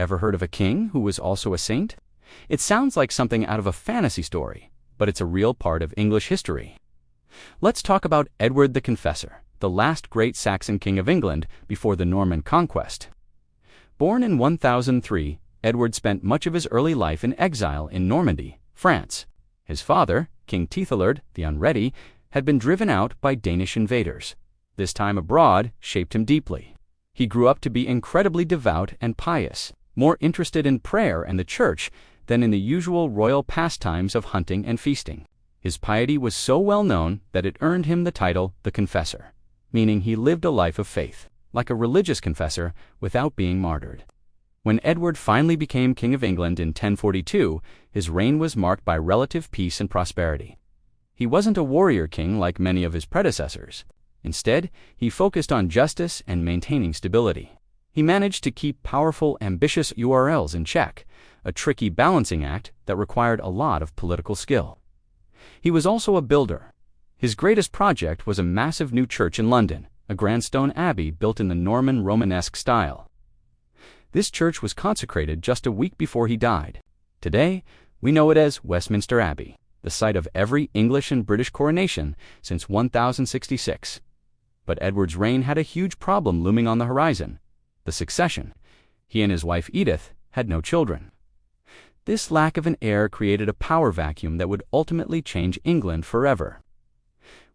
Ever heard of a king who was also a saint? It sounds like something out of a fantasy story, but it's a real part of English history. Let's talk about Edward the Confessor, the last great Saxon king of England before the Norman conquest. Born in 1003, Edward spent much of his early life in exile in Normandy, France. His father, King Edward the Unready, had been driven out by Danish invaders. This time abroad shaped him deeply. He grew up to be incredibly devout and pious, more interested in prayer and the church than in the usual royal pastimes of hunting and feasting. His piety was so well known that it earned him the title the Confessor, meaning he lived a life of faith, like a religious confessor, without being martyred. When Edward finally became King of England in 1042, his reign was marked by relative peace and prosperity. He wasn't a warrior king like many of his predecessors. Instead, he focused on justice and maintaining stability. He managed to keep powerful, ambitious URLs in check, a tricky balancing act that required a lot of political skill. He was also a builder. His greatest project was a massive new church in London, a grand stone abbey built in the Norman Romanesque style. This church was consecrated just a week before he died. Today, we know it as Westminster Abbey, the site of every English and British coronation since 1066. But Edward's reign had a huge problem looming on the horizon: the succession. He and his wife Edith had no children. This lack of an heir created a power vacuum that would ultimately change England forever.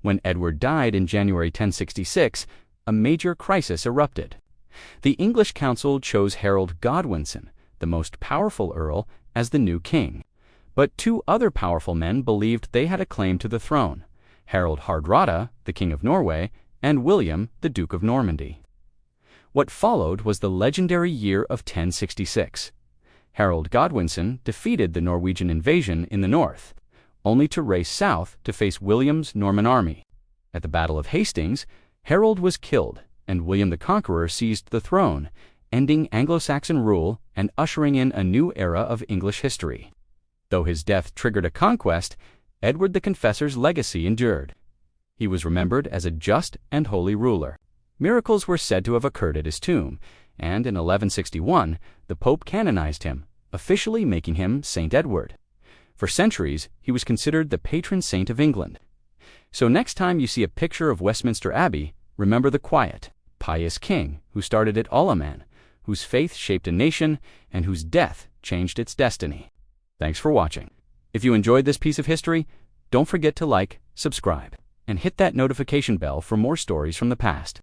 When Edward died in January 1066, a major crisis erupted. The English council chose Harold Godwinson, the most powerful earl, as the new king. But two other powerful men believed they had a claim to the throne: Harold Hardrada, the King of Norway, and William, the Duke of Normandy. What followed was the legendary year of 1066. Harold Godwinson defeated the Norwegian invasion in the north, only to race south to face William's Norman army. At the Battle of Hastings, Harold was killed, and William the Conqueror seized the throne, ending Anglo-Saxon rule and ushering in a new era of English history. Though his death triggered a conquest, Edward the Confessor's legacy endured. He was remembered as a just and holy ruler. Miracles were said to have occurred at his tomb, and in 1161, the Pope canonized him, officially making him Saint Edward. For centuries, he was considered the patron saint of England. So next time you see a picture of Westminster Abbey, remember the quiet, pious king who started it all, a man whose faith shaped a nation and whose death changed its destiny. Thanks for watching. If you enjoyed this piece of history, don't forget to like, subscribe, and hit that notification bell for more stories from the past.